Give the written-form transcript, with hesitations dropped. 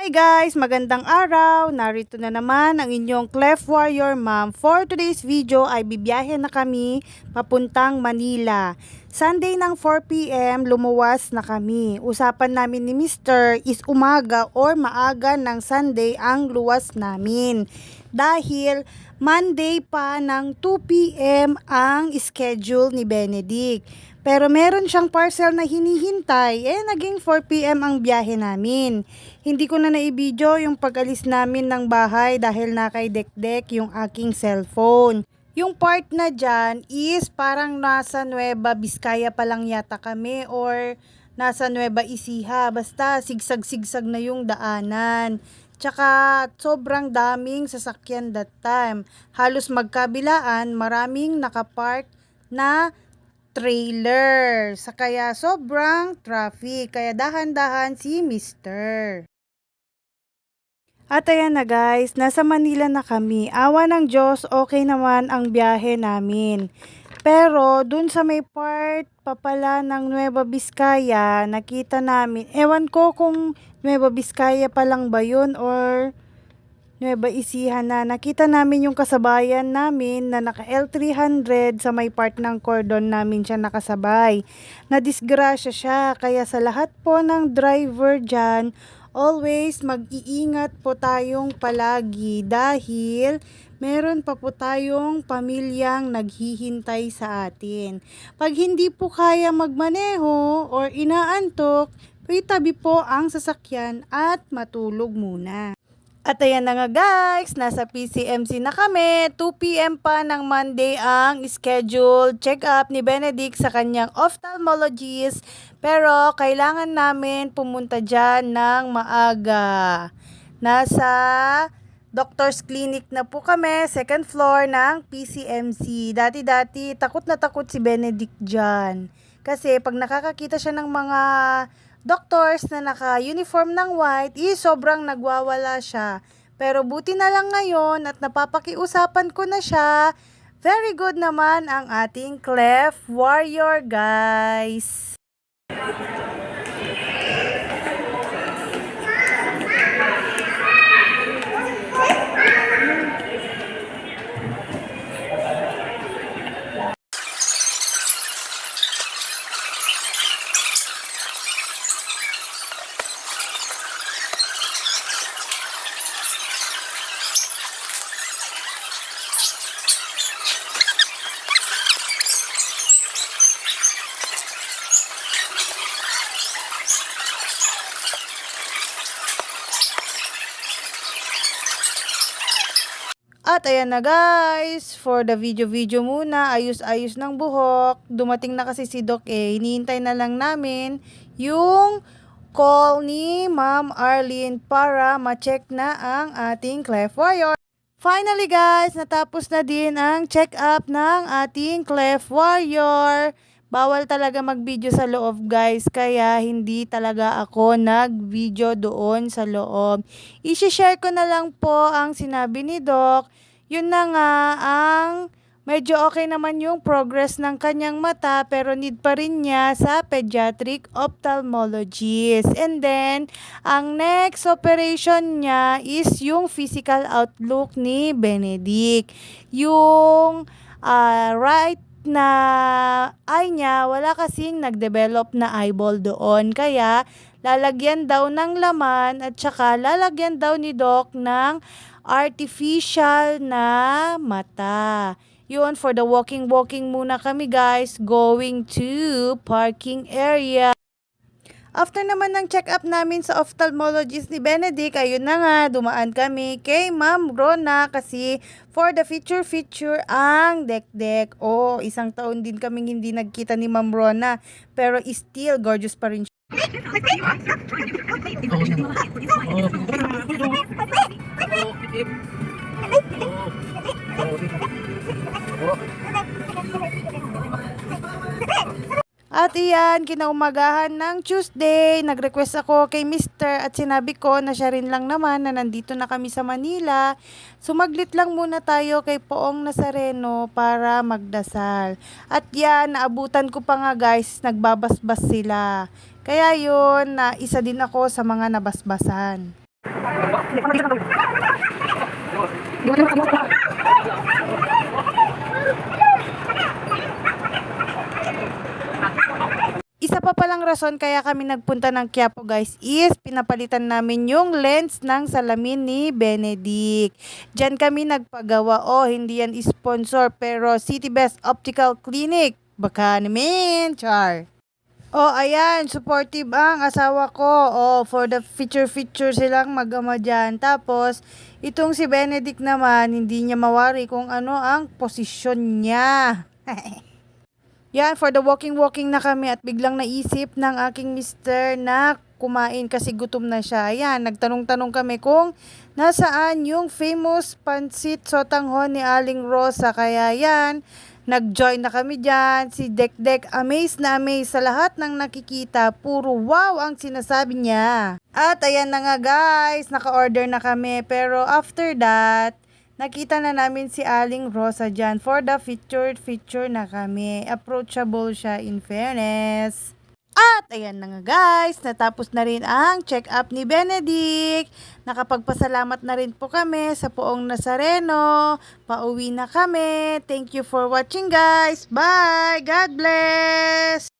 Hi guys! Magandang araw! Narito na naman ang inyong Clef Warrior Mom. For today's video ay bibiyahe na kami papuntang Manila. Sunday ng 4 PM lumuwas na kami. Usapan namin ni Mr. is umaga or maaga ng Sunday ang luwas namin. Dahil Monday pa ng 2 PM ang schedule ni Benedict. Pero meron siyang parcel na hinihintay, naging 4 PM ang biyahe namin. Hindi ko na naibidyo yung pag-alis namin ng bahay dahil nakaidekdek yung aking cellphone. Yung part na dyan is parang nasa Nueva Vizcaya pa lang yata kami or nasa Nueva Ecija. Basta sigsag-sigsag na yung daanan. Tsaka sobrang daming sasakyan that time. Halos magkabilaan, maraming nakapark na trailer. Kaya sobrang traffic. Kaya dahan-dahan si Mr. At ayan na guys, nasa Manila na kami. Awa ng Diyos, okay naman ang biyahe namin. Pero dun sa may part pa pala ng Nueva Vizcaya, nakita namin, ewan ko kung Nueva Vizcaya pa lang ba yun or Nueva Ecija na. Nakita namin yung kasabayan namin na naka L300 sa may part ng cordon namin siya nakasabay. Nadisgrasya siya, kaya sa lahat po ng driver dyan, always mag-iingat po tayong palagi dahil meron pa po tayong pamilyang naghihintay sa atin. Pag hindi po kaya magmaneho or inaantok, itabi po ang sasakyan at matulog muna. At ayan na nga guys, nasa PCMC na kami. 2 PM pa ng Monday ang schedule check-up ni Benedict sa kanyang ophthalmologist. Pero kailangan namin pumunta dyan ng maaga. Nasa Doctor's Clinic na po kami, second floor ng PCMC. Dati-dati takot na takot si Benedict dyan. Kasi pag nakakakita siya ng mga doctors na naka-uniform ng white, sobrang nagwawala siya. Pero buti na lang ngayon at napapakiusapan ko na siya. Very good naman ang ating Clef Warrior guys. At ayan na guys, for the video muna, ayos-ayos ng buhok. Dumating na kasi si Doc hinihintay na lang namin yung call ni Ma'am Arlene para ma-check na ang ating Clef Warrior. Finally guys, natapos na din ang check-up ng ating Clef Warrior. Bawal talaga mag-video sa loob guys, kaya hindi talaga ako nag-video doon sa loob. I-share ko na lang po ang sinabi ni Doc. Yun na nga, ang medyo okay naman yung progress ng kanyang mata pero need pa rin niya sa pediatric ophthalmologist. And then, ang next operation niya is yung physical outlook ni Benedict. Yung right na eye niya, wala kasing nagdevelop na eyeball doon. Kaya, lalagyan daw ng laman at saka lalagyan daw ni Doc ng artificial na mata. Yun, for the walking muna kami guys, going to parking area. After naman ng check-up namin sa ophthalmologist ni Benedict, ayun na nga, dumaan kami kay Ma'am Rona kasi for the feature ang dekdek. Isang taon din kaming hindi nagkita ni Ma'am Rona, pero still gorgeous pa rin siya. At iyan, kinaumagahan ng Tuesday, nag-request ako kay Mr. at sinabi ko na siya rin lang naman na nandito na kami sa Manila. Sumaglit lang muna tayo kay Poong Nazareno para magdasal. At yan, naabutan ko pa nga guys, nagbabasbas sila. Kaya yun, na isa din ako sa mga nabasbasan. Isa pa palang rason kaya kami nagpunta ng Quiapo guys is pinapalitan namin yung lens ng salamin ni Benedict. Diyan kami nagpagawa. Oh, hindi yan sponsor pero City Best Optical Clinic. Baka naman, char. Oh, ayan, supportive ang asawa ko. Oh, for the feature silang mag-ama dyan. Tapos, itong si Benedict naman, hindi niya mawari kung ano ang posisyon niya. Yan, for the walking na kami at biglang naisip ng aking mister na kumain kasi gutom na siya. Ayan, nagtanong-tanong kami kung nasaan yung famous pansit sotanghon ni Aling Rosa. Kaya yan, nag-join na kami dyan. Si Dekdek amazed na amazed sa lahat ng nakikita. Puro wow ang sinasabi niya. At ayan na nga guys, naka-order na kami. Pero after that, nakita na namin si Aling Rosa dyan. For the feature na kami. Approachable siya in fairness. At ayan na nga guys, natapos na rin ang check-up ni Benedict. Nakapagpasalamat na rin po kami sa Poong Nazareno. Pauwi na kami. Thank you for watching guys. Bye! God bless!